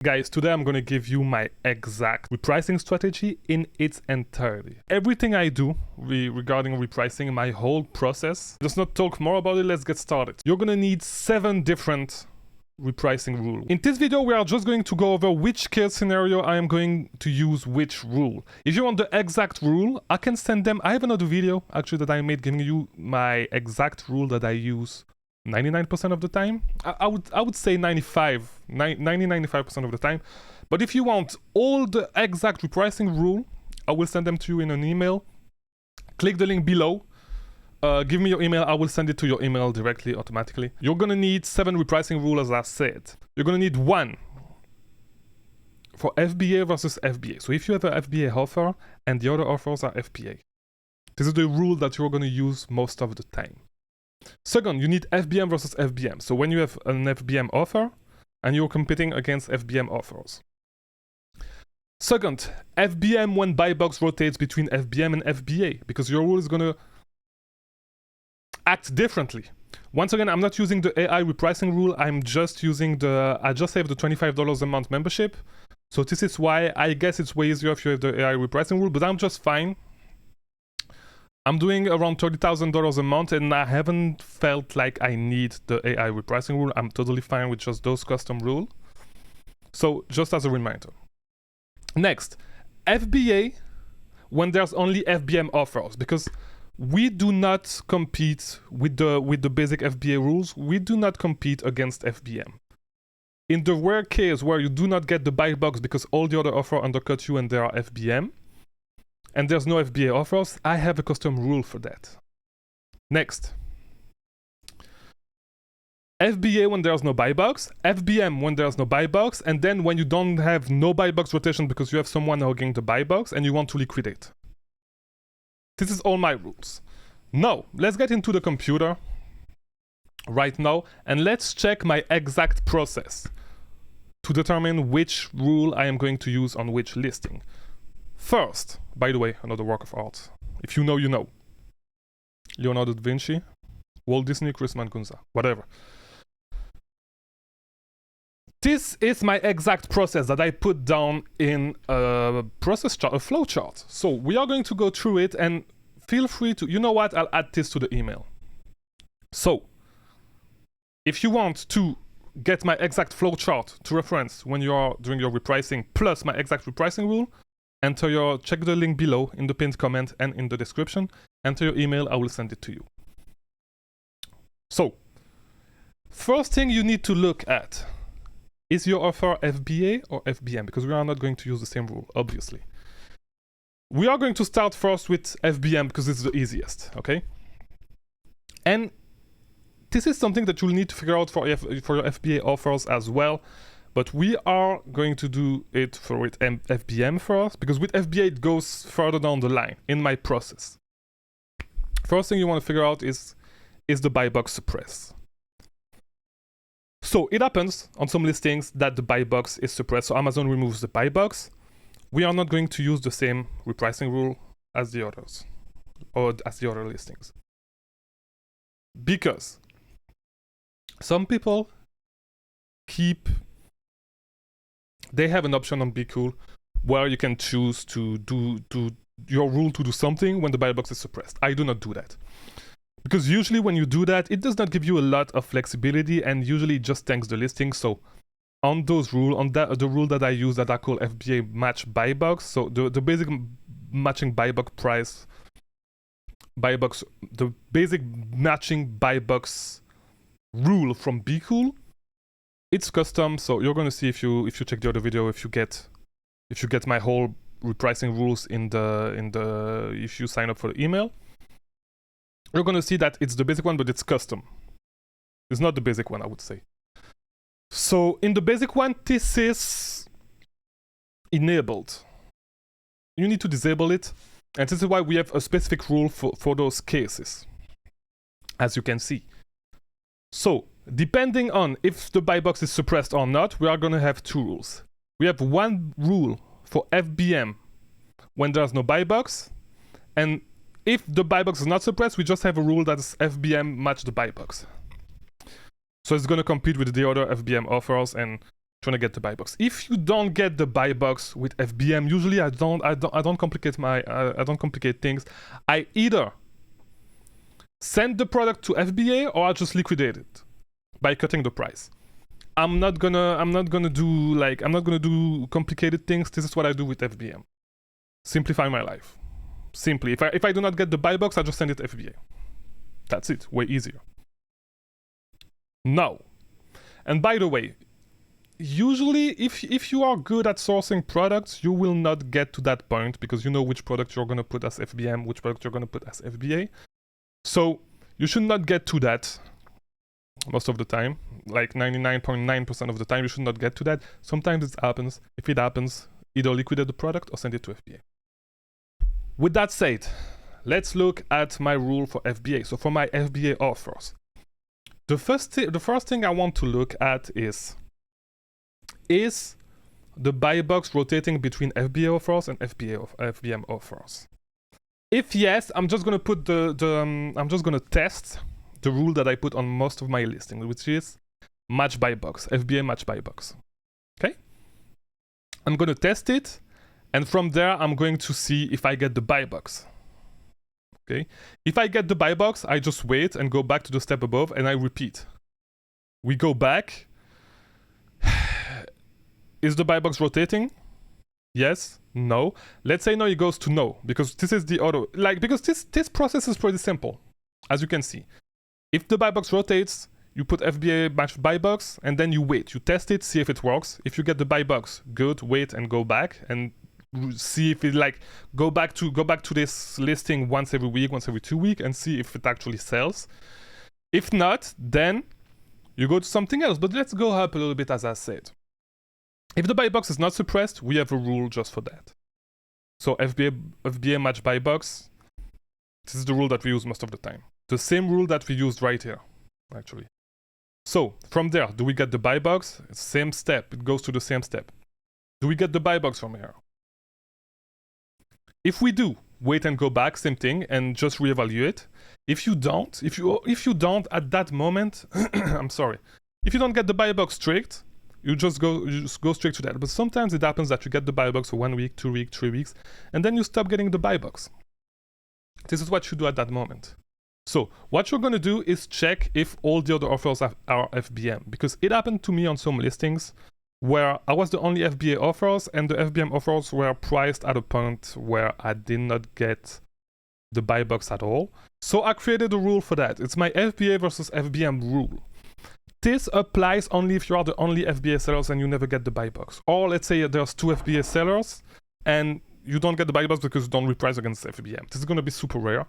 Guys, today I'm going to give you my exact repricing strategy in its entirety. Everything I do regarding repricing, my whole process. Let's not talk more about it, let's get started. You're going to need 7 different repricing rules. In this video, we are just going to go over which case scenario I am going to use which rule. If you want the exact rule, I can send them. I have another video actually that I made giving you my exact rule that I use 99% of the time. I would say 95% of the time. But if you want all the exact repricing rule, I will send them to you in an email. Click the link below. Give me your email, I will send it to your email directly, automatically. You're gonna need 7 repricing rules, as I said. You're gonna need 1 for FBA versus FBA. So if you have an FBA offer and the other offers are FBA, this is the rule that you're gonna use most of the time. Second, you need FBM versus FBM. So when you have an FBM offer and you're competing against FBM offers. Second, FBM when buy box rotates between FBM and FBA, because your rule is gonna act differently. Once again, I'm not using the AI repricing rule. I'm just using I just have the $25 a month membership. So this is why I guess it's way easier if you have the AI repricing rule, but I'm just fine. I'm doing around $30,000 a month and I haven't felt like I need the AI repricing rule. I'm totally fine with just those custom rules. So just as a reminder. Next, FBA when there's only FBM offers, because we do not compete with the basic FBA rules. We do not compete against FBM. In the rare case where you do not get the buy box because all the other offers undercut you and they are FBM, and there's no FBA offers, I have a custom rule for that. Next. FBA when there's no buy box, FBM when there's no buy box, and then when you don't have no buy box rotation because you have someone hogging the buy box and you want to liquidate. This is all my rules. Now, let's get into the computer right now and let's check my exact process to determine which rule I am going to use on which listing. First, by the way, another work of art. If you know, you know. Leonardo da Vinci, Walt Disney, Chris Mangunza, whatever. This is my exact process that I put down in a process chart, a flow chart. So we are going to go through it and feel free to, you know what, I'll add this to the email. So if you want to get my exact flow chart to reference when you are doing your repricing plus my exact repricing rule, check the link below in the pinned comment and in the description. Enter your email, I will send it to you. So, first thing you need to look at, is your offer FBA or FBM? Because we are not going to use the same rule, obviously. We are going to start first with FBM because it's the easiest, okay? And this is something that you'll need to figure out for your FBA offers as well. But we are going to do it for FBM first, because with FBA it goes further down the line in my process. First thing you want to figure out is the buy box suppressed? So it happens on some listings that the buy box is suppressed, so Amazon removes the buy box. We are not going to use the same repricing rule as the others, or as the other listings. Because some people they have an option on Bqool where you can choose to do your rule to do something when the buy box is suppressed. I do not do that. Because usually when you do that, it does not give you a lot of flexibility and usually it just tanks the listing. So on those rules, the rule that I use that I call FBA match buy box, so the basic matching buy box price, the basic matching buy box rule from Bqool, it's custom, so you're going to see if you check the other video, if you get my whole repricing rules if you sign up for the email, you're going to see that it's the basic one, but it's custom. It's not the basic one, I would say. So in the basic one, this is enabled. You need to disable it, and this is why we have a specific rule for those cases, as you can see. So depending on if the buy box is suppressed or not, we are going to have 2 rules. We have one rule for FBM when there's no buy box, and if the buy box is not suppressed, we just have a rule that is FBM match the buy box. So it's going to compete with the other FBM offers, and trying to get the buy box. If you don't get the buy box with FBM, usually I don't complicate things. I either send the product to FBA or I just liquidate it by cutting the price. I'm not gonna do complicated things. This is what I do with FBM. Simplify my life. Simply, if I do not get the buy box, I just send it to FBA. That's it. Way easier. Now, and by the way, usually if you are good at sourcing products, you will not get to that point because you know which product you're gonna put as FBM, which product you're gonna put as FBA. So you should not get to that most of the time. Like 99.9% of the time, you should not get to that. Sometimes it happens. If it happens, either liquidate the product or send it to FBA. With that said, let's look at my rule for FBA. So for my FBA offers, the first thing I want to look at is the buy box rotating between FBA offers and FBM offers? If yes, I'm just gonna put I'm just gonna test the rule that I put on most of my listings, which is match buy box, FBA match buy box. Okay? I'm gonna test it, and from there I'm going to see if I get the buy box. Okay? If I get the buy box, I just wait and go back to the step above and I repeat. We go back. Is the buy box rotating? Yes, no. Let's say no, it goes to no, because this is the auto, because this process is pretty simple, as you can see. If the buy box rotates, you put FBA match buy box, and then you wait. You test it, see if it works. If you get the buy box, good, wait and go back and see if it go back to this listing once every week, once every 2 weeks, and see if it actually sells. If not, then you go to something else. But let's go up a little bit, as I said. If the buy box is not suppressed, we have a rule just for that. So FBA match buy box, this is the rule that we use most of the time. The same rule that we used right here, actually. So from there, do we get the buy box? Same step, it goes to the same step. Do we get the buy box from here? If we do, wait and go back, same thing, and just reevaluate. If you don't, if you don't at that moment, I'm sorry. If you don't get the buy box straight, you just go straight to that. But sometimes it happens that you get the buy box for 1 week, 2 weeks, 3 weeks, and then you stop getting the buy box. This is what you do at that moment. So what you're going to do is check if all the other offers are FBM, because it happened to me on some listings where I was the only FBA offers and the FBM offers were priced at a point where I did not get the buy box at all. So I created a rule for that. It's my FBA versus FBM rule. This applies only if you are the only FBA sellers and you never get the buy box. Or let's say there's 2 FBA sellers and you don't get the buy box because you don't reprice against FBM. This is going to be super rare.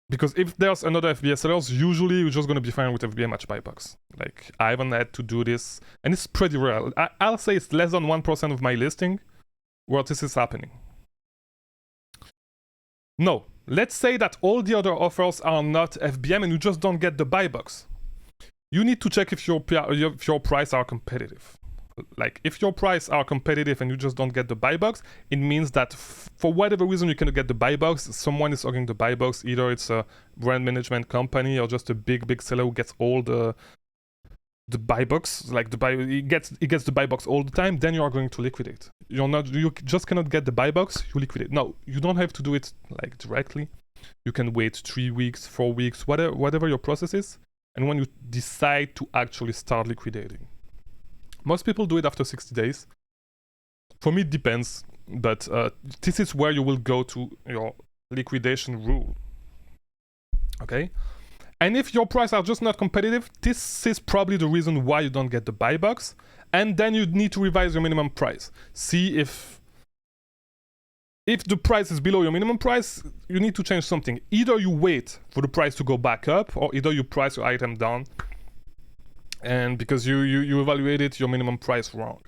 Because if there's another FBA sellers, usually you're just going to be fine with FBA match buy box. Like, I haven't had to do this, and it's pretty rare. I'll say it's less than 1% of my listing where this is happening. No, let's say that all the other offers are not FBM and you just don't get the buy box. You need to check if your price are competitive. Like, if your price are competitive and you just don't get the buy box, it means that for whatever reason you cannot get the buy box, someone is hogging the buy box. Either it's a brand management company or just a big seller who gets all the buy box, like he gets the buy box all the time. Then you are going to liquidate. You just cannot get the buy box, you liquidate. No, you don't have to do it like directly. You can wait 3 weeks, 4 weeks, whatever your process is, and when you decide to actually start liquidating. Most people do it after 60 days. For me, it depends, but this is where you will go to your liquidation rule. Okay? And if your prices are just not competitive, this is probably the reason why you don't get the buy box. And then you need to revise your minimum price. See if the price is below your minimum price, you need to change something. Either you wait for the price to go back up, or either you price your item down. And because you evaluated your minimum price wrong.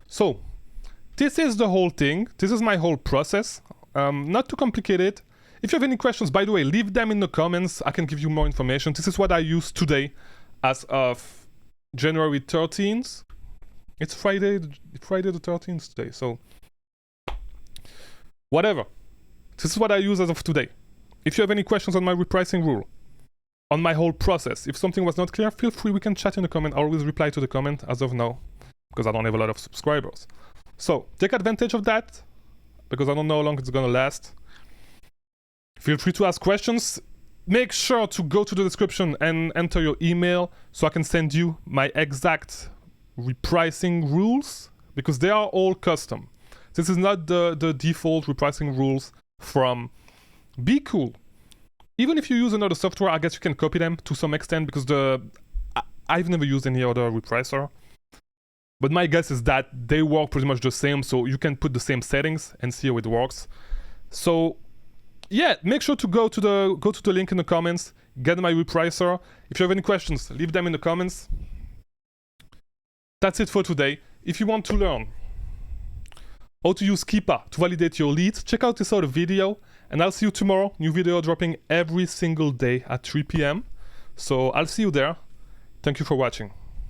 So this is the whole thing. This is my whole process. Not too complicated. If you have any questions, by the way, leave them in the comments. I can give you more information. This is what I use today as of January 13th. It's Friday the 13th today. So whatever. This is what I use as of today. If you have any questions on my repricing rule, on my whole process. If something was not clear, feel free, we can chat in the comment. I always reply to the comment as of now, because I don't have a lot of subscribers. So take advantage of that, because I don't know how long it's gonna last. Feel free to ask questions. Make sure to go to the description and enter your email so I can send you my exact repricing rules, because they are all custom. This is not the default repricing rules from Bqool. Even if you use another software, I guess you can copy them to some extent, because I've never used any other repricer. But my guess is that they work pretty much the same, so you can put the same settings and see how it works. So yeah, make sure to go to the link in the comments, get my repricer. If you have any questions, leave them in the comments. That's it for today. If you want to learn how to use Keepa to validate your leads, check out this other video, and I'll see you tomorrow. New video dropping every single day at 3 p.m. So I'll see you there. Thank you for watching.